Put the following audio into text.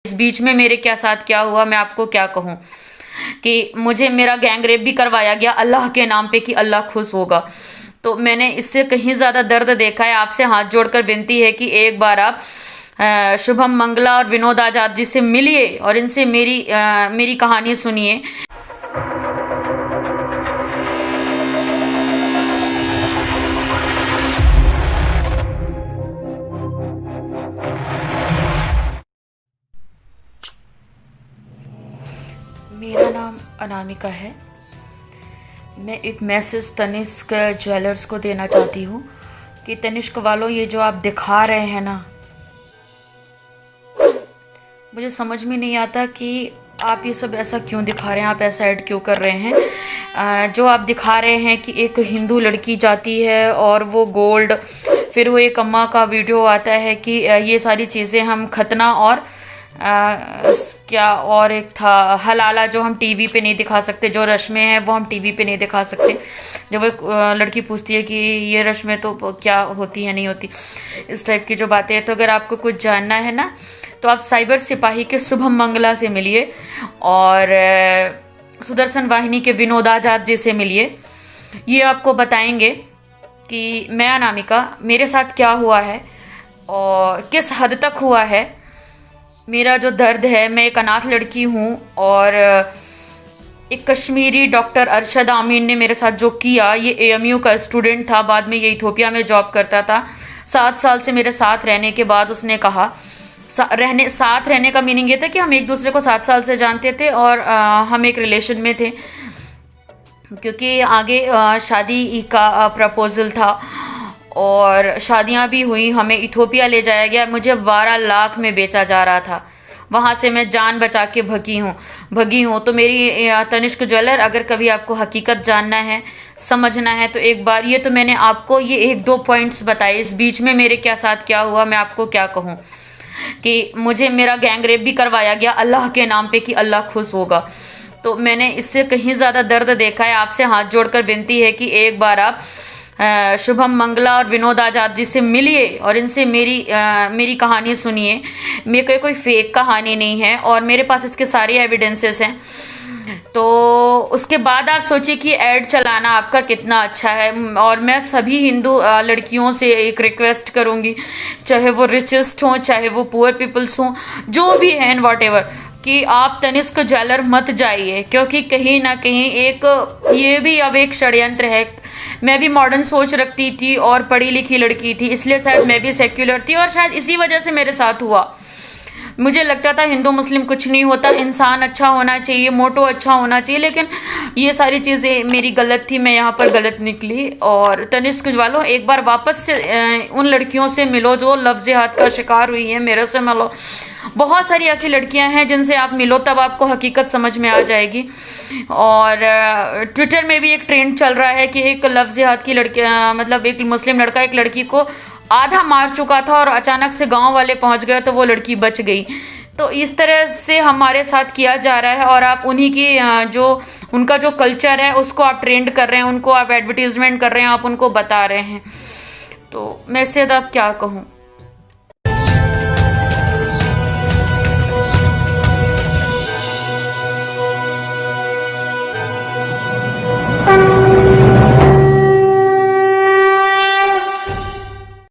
इस बीच में मेरे क्या साथ क्या हुआ मैं आपको क्या कहूँ कि मुझे मेरा गैंग रेप भी करवाया गया अल्लाह के नाम पे कि अल्लाह खुश होगा। तो मैंने इससे कहीं ज़्यादा दर्द देखा है। आपसे हाथ जोड़कर विनती है कि एक बार आप शुभम मंगला और विनोद आजाद जी से मिलिए और इनसे मेरी कहानी सुनिए। मेरा नाम अनामिका है। मैं एक मैसेज तनिष्क ज्वेलर्स को देना चाहती हूँ कि तनिष्क वालों, ये जो आप दिखा रहे हैं ना, मुझे समझ में नहीं आता कि आप ये सब ऐसा क्यों दिखा रहे हैं, आप ऐसा ऐड क्यों कर रहे हैं। जो आप दिखा रहे हैं कि एक हिंदू लड़की जाती है और वो गोल्ड, फिर वो एक अम्मा का वीडियो आता है कि ये सारी चीज़ें हम खतना और क्या और एक था हलाला, जो हम टीवी पे नहीं दिखा सकते, जो रस्में हैं वो हम टीवी पे नहीं दिखा सकते। जब वो लड़की पूछती है कि ये रस्में तो क्या होती है नहीं होती, इस टाइप की जो बातें हैं। तो अगर आपको कुछ जानना है ना तो आप साइबर सिपाही के शुभम मंगला से मिलिए और सुदर्शन वाहिनी के विनोद आजाद जी से मिलिए। ये आपको बताएंगे कि मैं अनामिका, मेरे साथ क्या हुआ है और किस हद तक हुआ है। मेरा जो दर्द है, मैं एक अनाथ लड़की हूँ और एक कश्मीरी डॉक्टर अरशद आमीन ने मेरे साथ जो किया, ये एएमयू का स्टूडेंट था, बाद में ये इथोपिया में जॉब करता था। 7 साल से मेरे साथ रहने के बाद उसने कहा, साथ रहने का मीनिंग ये था कि हम एक दूसरे को 7 साल से जानते थे और हम एक रिलेशन में थे, क्योंकि आगे शादी का प्रपोजल था और शादियां भी हुई। हमें इथोपिया ले जाया गया, मुझे 12 लाख में बेचा जा रहा था। वहाँ से मैं जान बचा के भगी हूँ। तो मेरी तनिष्क ज्वेलर, अगर कभी आपको हकीकत जानना है, समझना है, तो एक बार, ये तो मैंने आपको ये 1-2 पॉइंट्स बताए, इस बीच में मेरे क्या साथ क्या हुआ मैं आपको क्या कहूँ कि मुझे मेरा गैंग रेप भी करवाया गया अल्लाह के नाम पे कि अल्लाह खुश होगा। तो मैंने इससे कहीं ज़्यादा दर्द देखा है। आपसे हाथ जोड़कर विनती है कि एक बार आप शुभम मंगला और विनोद आजाद जी से मिलिए और इनसे मेरी कहानी सुनिए। मेरे कोई फेक कहानी नहीं है और मेरे पास इसके सारे एविडेंसेस हैं। तो उसके बाद आप सोचिए कि ऐड चलाना आपका कितना अच्छा है। और मैं सभी हिंदू लड़कियों से एक रिक्वेस्ट करूँगी, चाहे वो रिचेस्ट हों, चाहे वो पुअर पीपल्स हों, जो भी हैं, वॉट एवर, कि आप तनिष्क ज्वेलर मत जाइए, क्योंकि कहीं ना कहीं ये भी अब एक षड्यंत्र है। मैं भी मॉडर्न सोच रखती थी और पढ़ी लिखी लड़की थी, इसलिए शायद मैं भी सेक्युलर थी और शायद इसी वजह से मेरे साथ हुआ। मुझे लगता था हिंदू मुस्लिम कुछ नहीं होता, इंसान अच्छा होना चाहिए, मोटो अच्छा होना चाहिए, लेकिन ये सारी चीज़ें मेरी गलत थी, मैं यहाँ पर गलत निकली। और तनिष्क वालों, एक बार वापस से उन लड़कियों से मिलो जो लफ्ज़-ए-हात का शिकार हुई हैं, मेरे से मिलो। बहुत सारी ऐसी लड़कियां हैं जिनसे आप मिलो, तब आपको हकीकत समझ में आ जाएगी। और ट्विटर में भी एक ट्रेंड चल रहा है कि एक लफ्ज़-ए-हात की लड़की, मतलब एक मुस्लिम लड़का एक लड़की को आधा मार चुका था और अचानक से गांव वाले पहुंच गए तो वो लड़की बच गई। तो इस तरह से हमारे साथ किया जा रहा है और आप उन्हीं की जो उनका जो कल्चर है उसको आप ट्रेंड कर रहे हैं, उनको आप एडवर्टीजमेंट कर रहे हैं, आप उनको बता रहे हैं। तो मैं इससे अब क्या कहूँ।